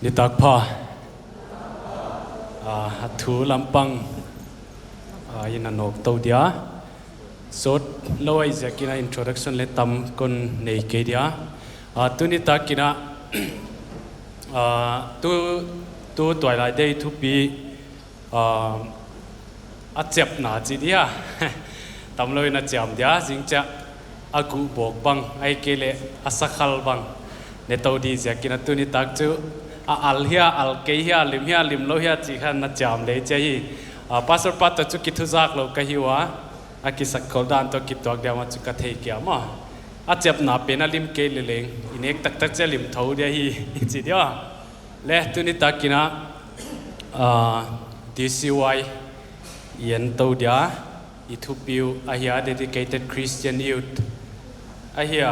นิตักพ่อหัดถูลำปังยินนกตัวเดียสดลอยจะกินอินโทรดักชันเลตัมคนในเกดียตัวนิตักกินตัวตัวอะไรได้ทุกปีเจ็บหนาจีเดียตำเลยน่าเจ็บเดียจริงจะอากูบอกบังไอเกลสักขลบังในตัวดีจะกินตัวนิตักจูอัลเฮียอัลเกียลิมเฮียลิมโลเฮียจีขันน่าจำเลยใจปัสสาวะตัวจุกิทุจักเราก็หิวกิสักคนดันตัวกิตัวเดียวมันจุกเทกียมาเจ็บหนาเป็นลิมเกลิเลงอินเอกตักจะลิมเท่าเดียฮีจีเดียวเละตัวนี้ตักกินDCY ยันตัวเดียอิทุบิวเฮีย dedicated Christian youth เฮีย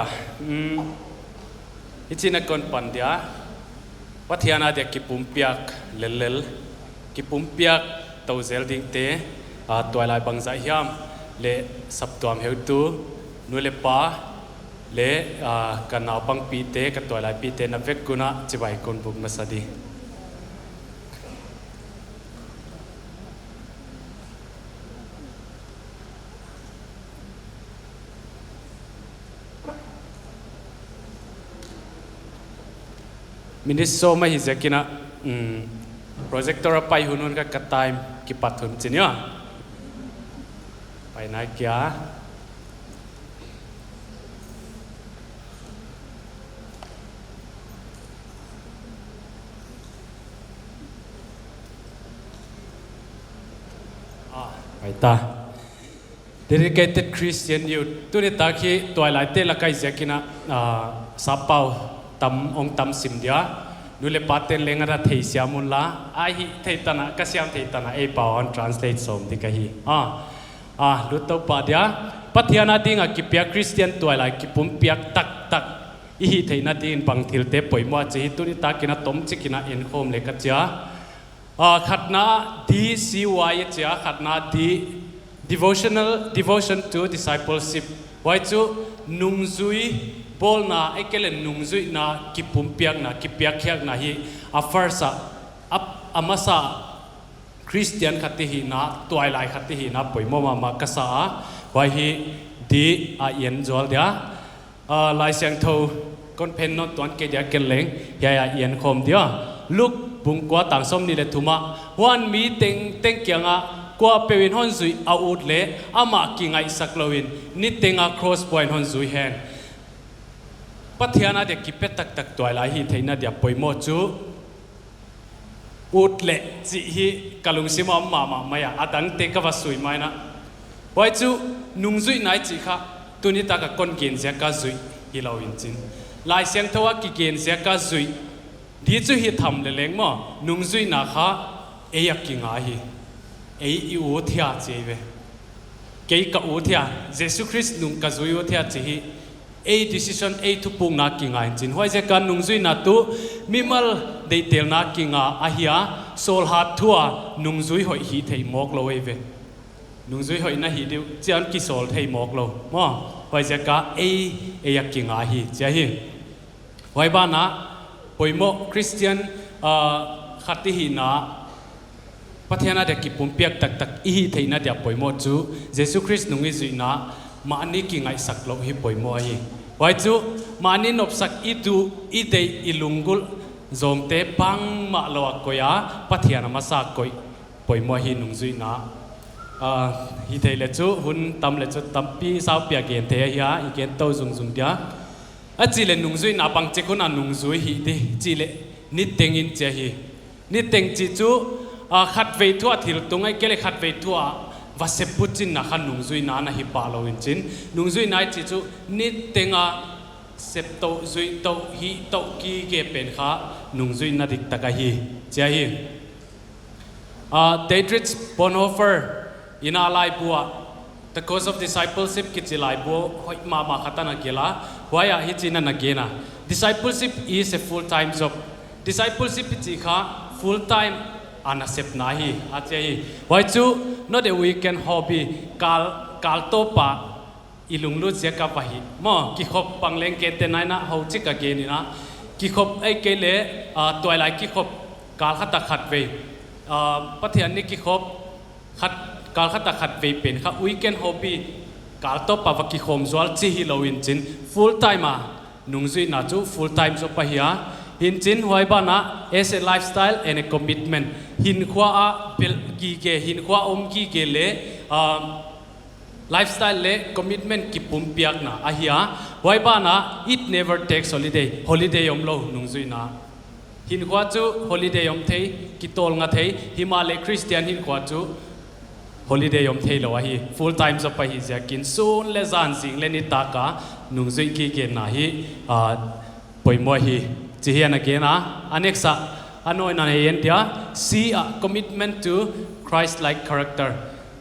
จีนักคนปันเดียวัฒนาเด็กกิปุ่มเปียกเล่นๆกิปุ่มเปียกตัวเซลดิ้งเตะตัวลายบังใจยามเละสับตัวเฮลตูนู่นเละป้าเละกันเอาบังปีเตะกับตัวลายปีเตะนับเวกกุนะจะไปคนบุกมาสดีมินิโซไม่หิจกินะโปรเจคเตอร์ไปหุ่นนก็กระต่ายกิปัดหุ่นจริงเนี่ยไปไหนกี้ไปตา dedicated Christian youth ตัวนี้ตาขี้ตัวหลายเตละใครจกินะสับเปาตำองตำสิมเดียนูเลปาเตนเลงระเทียมุนละไอฮิเทตนะก็เสียมเทตนะเอปาวัน translate สมดีกะฮีลุตโตปาเดียปัทยานาดิงกิเปียคริสเตียนตัวอะไรกิปุ่มเปียกตักอีฮิเทนาดิงบังทิลเตปอยมัวจีตุนิตากินะตมจิกินะอินโฮมเลกัจจาขัดนาดีซีวายจ้าขัดนาดี devotion to discipleship ไว้จูนุ่งซุยบอลน่ะไอ้เกลนุ่งจุยน่ะกิปุ่มเปียกน่ะกิเปียกเขียกน่ะฮีฟาร์ซาอามาซาคริสเตียนขัดที่ฮีน่ะตัวไอไลขัดที่ฮีน่ะป่วยมากษาไว้ฮีดีเย็นจวลเดียลายเสียงโทคนเพนนนตัวเกเดียเกลเลงเย็นคมเดียลูกบุ้งกว่าต่างสมนี่เลยทุมาวันมีเต็งเกียงกว่าเป็นหอนจุยเอาอุดเล่อามากิงไอสักลวินนี่เต็งcross point หอนจุยแหงปัทยานาเด็กกิเป็ดตักตัวหลายฮีเทน่าเดียปอยโมจูอุดเละจีฮีกะลุงซิมามายาดังเตกว่าสวยไหมนะไว้จูนุ่งจุยไหนจีค่ะตัวนี้ตากคนเกณฑ์เสียกาจุยฮีเราอินจินลายเสียงทว่ากิเกณฑ์เสียกาจุยดีจูฮีทำเลงมั้งนุ่งจุยนาค่ะเอยกิงอาฮีอีอูเทียจีเวเกี่ยกับอูเทียเยซูคริสต์นุ่งกาจุยอูเทียจีฮีdecision tu pung na kinga jin hoi je kan nung zui na tu mimal de tel na kinga ahia sol hat thua nung zui hoi hi thei mok lo ve nung zui hoi na hi de chian ki sol thei mok lo mo hoi je ka ya kinga hi che hi hoi ba na poimo christian khati hi na pathena de ki pum piak tak hi thei na dia poimo chu jesu christ nung i zui naมาอันนี้กิ่งไอสักโลหิปอยมัวฮีไว้จูมาอันนี้นบสักอีดูอีเดอีลุงกุลโจมเตปังมาโลกอยาปัทยานามาสักกอยปอยมัวฮีนุงจุยนะฮีเทเลจูหุ่นตำเลจูตำปีสาวเปียเกนเทียอีเกนโตจุงเดียจีเลนุงจุยนาปังเจคุนานุงจุยฮีดิจีเลนิดเต็งอินเจฮีนิดเต็งจีจูขัดเวทัวถิลตุงไอเกลขัดเวทัวว่าเสพจินนะขันนุ่งจุยนานะฮิปาโลวินจินนุ่งจุยนายจิจูนิดเต็งเสพโตจุยโตฮีโตกีเกเป็นข้านุ่งจุยนาดิกตะกะฮีเจ้าฮีเดดริชบอนโฮเฟอร์อินาไลบัว the cause of discipleship กิจไลบัวหอยมาขัดตันนักเกล้าหัวอยากฮิจินันนักเกน่ะ discipleship is a full time job discipleship จิค่ะ full timeอันนั้นเสพนาฮีอาจจะฮีไว้จู not a weekend hobby กาลโตปะอีลุงลุดเสียกับไปมอกิขบปังเลงเกตเตนายนะเขาจิกกะเกนี่นะ ก กิขบไอ้เกลเล่ตัวไหลกิขบกาลขัดขัดเวปะเทียนนี่กิขบขัดกาลขัดขัดเวเป็นครับวีเกนฮอบบี้กาลตัวปะวกิขมจวลจีฮิโลวินจิน full time นุ่งจุยน่าจู full time จบไปเฮียหินจินหวยบ้านะ as a lifestyle and a commitment หินขวาเปลกีเกหินขวากีเกเล่lifestyle เล่ commitment กิปุ่มเปียกนะอาเฮียหวยบ้านะ it never takes holiday ยมโลนุ่งจุยนะหินขวาจู holiday ยมเทกิโตลงาเทฮิมาเลคริสเตียนหินขวาจู holiday ยมเทโลอาฮี full time จบไปฮิจะกินซูนเลจานสิงเลนิตากานุ่งจุยกีเกนะฮีปอยมัวฮีจีเฮียนเกนะอันนี้สักอันนู้นนั่นเองเดีย see a commitment to Christ-like character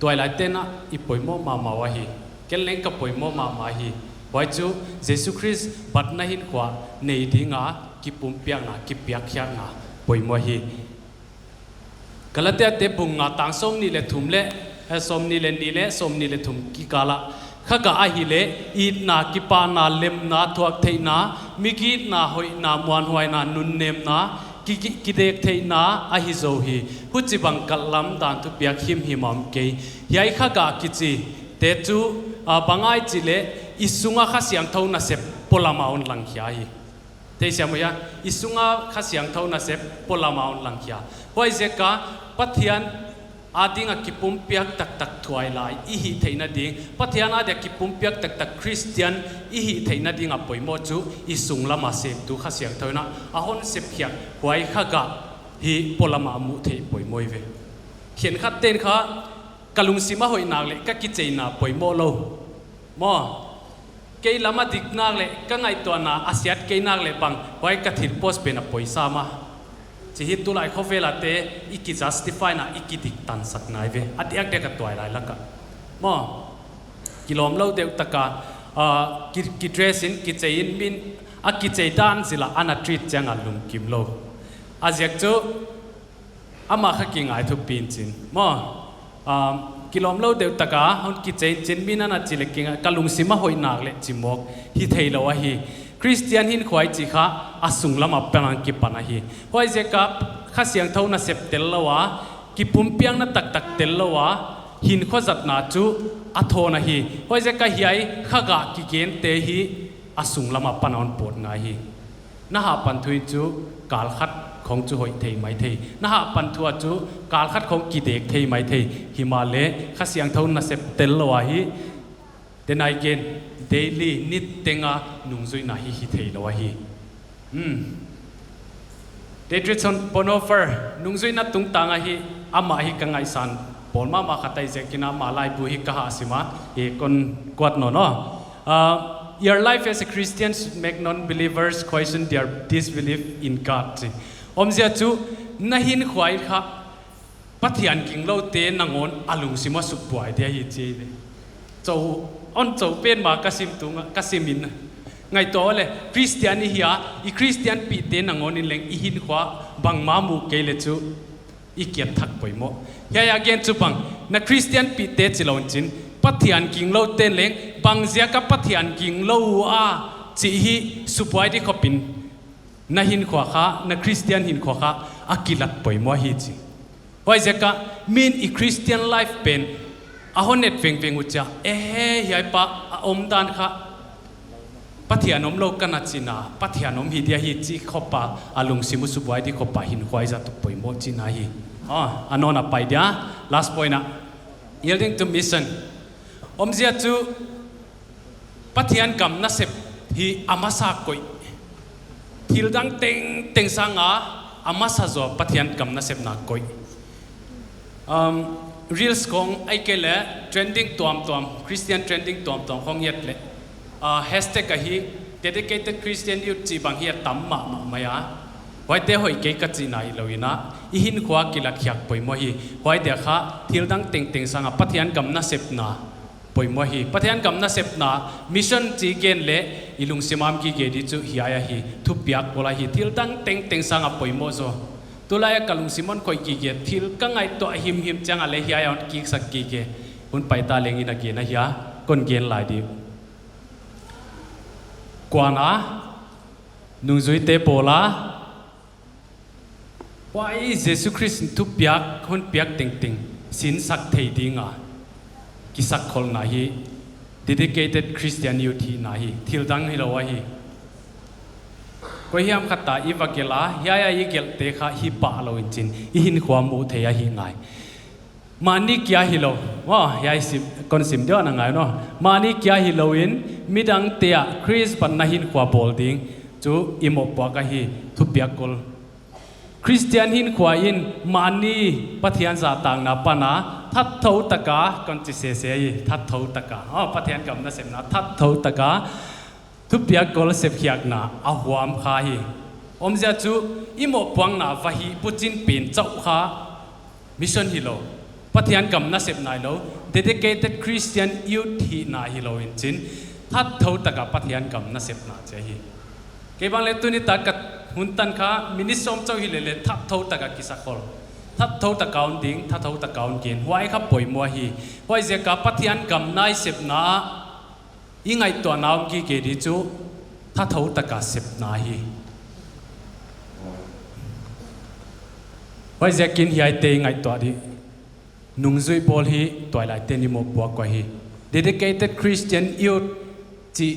ตัวไหลเต้นนะอีปอยมัวมาวะฮีเกลเล้งกับปอยมัวมาฮีไว้จูเยซูคริสต์บัดนั้นหินกว่าในดิ่งกิปุ่มเปียกนะกิเปียกเขียนะปอยมัวฮีกะละเตะเตะบุงต่างส่งนี่เลยทุ่มเละสมนี่เลยนี่เลยสมนี่เลยทุ่มกิกาละข้ากะอาฮิเลอีนากิปานาเลมนาทวักเทนามิกินาหอยนามวนหอยนานุนเนมนากิเดกเทนาอาฮิโซฮีหุจิบังกัลลัมดานทุเปียกหิมหิมอมเกยยายข้ากะกิจิเตจูบังไอจิเลอิสุงะข้าเสียงเท่านาเซปปลามาอุนลังขียาฮีเตเสียมวยอิสุงะข้าเสียงเท่านาเซปปลามาอุนลังขียาไว้เจกะปัทยันอาดิงกิปุ่มเปียกตักถวยลายอีหิเทนดิ่งปัทยานาเดียกิปุ่มเปียกตักคริสเตียนอีหิเทนดิ่งป่วยโมจูอีสุงละมาเสพดูข้าเสียงเท่านั้นอาหอนเสพเพียกไว้ข้ากะฮีปลามามุเทป่วยโมยเวเขียนขัดเต้นข้ากะลุงสิมาหอยนางเล็กก็กิจเจนาป่วยโมโลมอเกยละมาดิกนางเล็กก็ไงตัวนาอาเซียเกยนางเล็กบังไว้กะถิดโพสเป็นป่วยซามาจะฮิตตุไลเขาเวลาเตะอีกิ justify นะอีกิดิกตันสักนายเวอัดเอกเด็กกับตัวอะไรล่ะกันมอกิโลมเล่าเด็กตะกากิเดรสินกิเจยินบินกิเจดานสิละอันนัดทรีตจังอันลุงกิมโลอาเจกจูมาขักกิงไอทุบปีนจินมอกิโลมเล่าเด็กตะกาฮุนกิเจจินบินอันนัดจิเลกิงกัลุงสิมาหอยนักเล็จิมอกฮิเทโลวะฮีคริสเตียนหินขวายจีข้าอาสุงละมาเป็นอันกิปนะฮีไว้เจกับข้าเสียงเท่านั้นเสพเตลละวะกิปุ่มเปียงนั้นตักเตลละวะหินข้อจัดนาจูอัทโอนะฮีไว้เจกับเฮียข้ากะกิเกนเตฮีอาสุงละมาเป็นอันปวดไงฮีน่าหาปันทุยจูกาลขัดของจูหอยเทยไม่เทยน่าหาปันทัวจูกาลขัดของกิเด็กเทยไม่เทยฮิมาเลข้าเสียงเท่านั้นเสพเตลละวะฮีเดนไอเกนdaily นิดเต็งนุ่งจุยน่าฮิเทยแล้วฮีเดดริสันปอนอฟเฟอร์นุ่งจุยน่าตุงตังฮีอามาฮิกังไงสันปอนมาขัดใจเจกินามาไลบุฮิกะหาสิมาคนกวดโนเนาะ your life as a Christian should make non-believers question their disbelief in God อมเสียจูน่าหินควายค่ะปัทยันกิงเราเตนังอนอาลุงสิมาสุบวยเดียฮิเจเลยเจ้าอันเจ้าเป็นมากสิมตุงกสิมินไงตัวเลยคริสเตียนนี่เฮียอีคริสเตียนปีเตนังอนิเลงอีหินขวาบังมามูเกลจูอีเกียรทักไปโมเฮียเกนจูบังนักคริสเตียนปีเตจิลอนจินปัทยันกิงเราเตนเลงบังเสียกับปัทยันกิงเราจีฮีสุบวยที่เขาเป็นนักหินขวาข้านักคริสเตียนหินขวาข้าอากิลัดไปโมฮิจิไว้เจ้าก็มีนอีคริสเตียนไลฟ์เป็นอาหอนเน็ตเวงอุจจาเฮ้ยายปะอมดานค่ะปัทยานมโลกันนัดจินาปัทยานมฮิเดียฮิจิขบปะอาลุงซิมุสุบไว้ที่ขบปะหินควายจะตุกปอยโมจินาฮิอันนนไปเดีย last point นะ yielding to mission อมเสียจูปัทยานกำนัสเซปฮิอามาสากอยทิลดังเต็งสังอามาสาโซปัทยานกำนัสเซปนักอยreels ของไอ้เกล่trending ตัวChristian trending ตัวของเย็ดเลยhashtag ก็ฮี dedicated Christian youth จีบังเฮียตั้มมาอย่าไว้เดี๋ยวหอยเกยกัดจีน่าอีเลยนะอีหินขวากิลักอยากไปมั่วฮีไว้เดี๋ยวข้าทิลดังเต็งสังปัทยันกำนัสเซปนาไปมั่วฮีปัทยันกำนัสเซปนามิชชั่นจีเกนเล่อีลุงซิมามกีเกดิจูฮิอาฮีทุบยักโอลาฮีทิลดังเต็งสังไปมั่วโซตัวลายกัลุงซิมอนคอยกีเกทิลกังไงตัวหิมจังอะไรเฮียยอนกีสักกีเกคุณไปตาเลงอินักเกนะเฮียคนเกนหลายดีกว่านะ nung zui te pola why Jesus Christ tu piak hon piak ting ting sin sak thei dinga ki sak khol na hi dedicated Christian youth hi na hi thil dang hi lo wa hi ko hiam khata i vakela ya i gel te kha hi pa lo in chin i hin khwa mu the ya hi ngai mani kya hi lo wa ya sim kon sim dio na ngai no mani kya hi lo in midang te a Chris pan na hin khwa bol ding chu imo pa ka hi thu piak kol Christian hin khwa in mani pathian za tang na pana that thau taka kon chi se se yi that thau taka pathian kam na sem na that thau taka thu piak kol sep khiak na a huam kha hi omja chu imo pang na va hi puchin pin chau kha mission hi lo pathian kam na sep nai lo dedicated Christian youth hi na hi lo in chin that thau taka pathian kam na sep na che hi ke bang le tu ni ta kat hun tan kha minisom chau hi le that thau taka kisakol that thau taka on ding that thau taka on kin wai kha poi mo hi wai je ka pathian kam nai sep na ingai to naum ki ke di chu that thau taka sep na hi wai je kin hi ai te ngai to di nung zui bol hi Tuailaite Ni mo bua ko hi dedicated Christian youth chi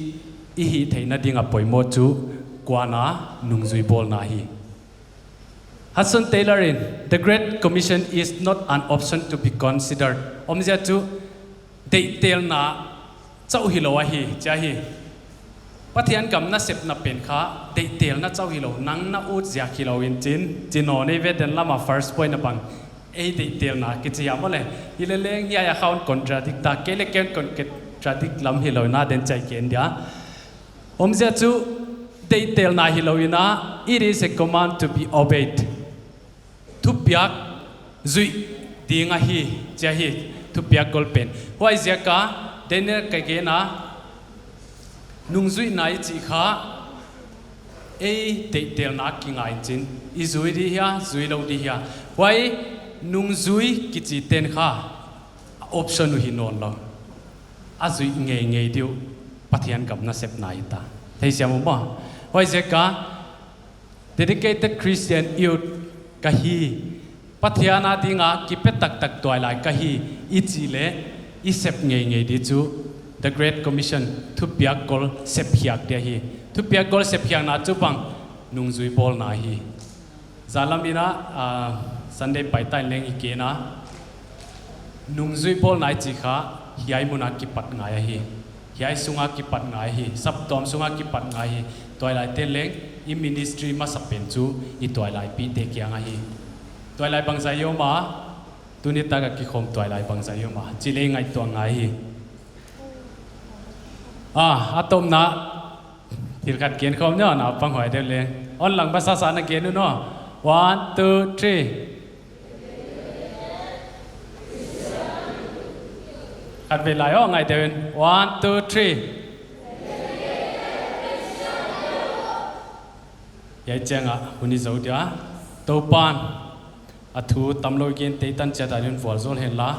i hi theina dinga poi mo chu kwana nung zui bol na hi Hudson Taylor in the Great Commission is not an option to be considered omja chu deitel na chau hi lo hi cha hi pathian kam na sep na pen kha deitel na chau hi lo nang na ut zia ki lo in chin no ne ve den lama first point na bang ei deitel na ki chi amole ile leng ya ya khaun contradict ta kele ken contradict lam hi lo na den chai ken dia omja chu deitel na hi lo ina it is a command to be obeyed thu piak zui dinga hi cha hi thu piak gol pen why zia ka dener ka ge na nung zui nai chi kha ei deitel na ki ngai chin i zui di ya zui lo di ya why nung zui ki chi ten kha option hi non lo a zui nge diu pathian kam na sep nai ta thei siam mo why zia ka dedicated Christian youth ka hi pathiana dinga ki pe tak tak toy lai ka hi i chi le i sep nge di chu the Great Commission thu piak kol sep hiak dia hi thu piak kol sep hiak na chu bang nung zui bol na hi zalamina Sunday pai tai leng i ke na nung zui bol nai chi kha hiai muna ki pat ngai hi hiai sunga ki pat ngai hi sap tom sunga ki pat ngai hi Tuailaite leng i ministry ma sapen chu i Tuailaite pi te kyang hi Tuailaite bang sai yo ma tunita ka ki khom Tuailaite bang sai yo ma chi le ngai to ngai hi atom na thil khat ken khom nya na pang hoi de le on lang ba sa na ken no 1 2 3 at về lại ó ngày tiền 1 2 3 vậy chăng ạ huni dấu dia tàu pan thu tam lôi kiên tây tan chả đại phật zol hen la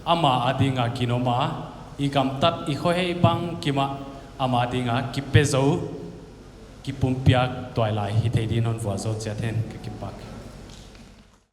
ama adinga kinoma i kam tat i khoi hei bang kima ama adinga kipe zo ki pumpia toilai hi thei din hon phật zol cha then ki pak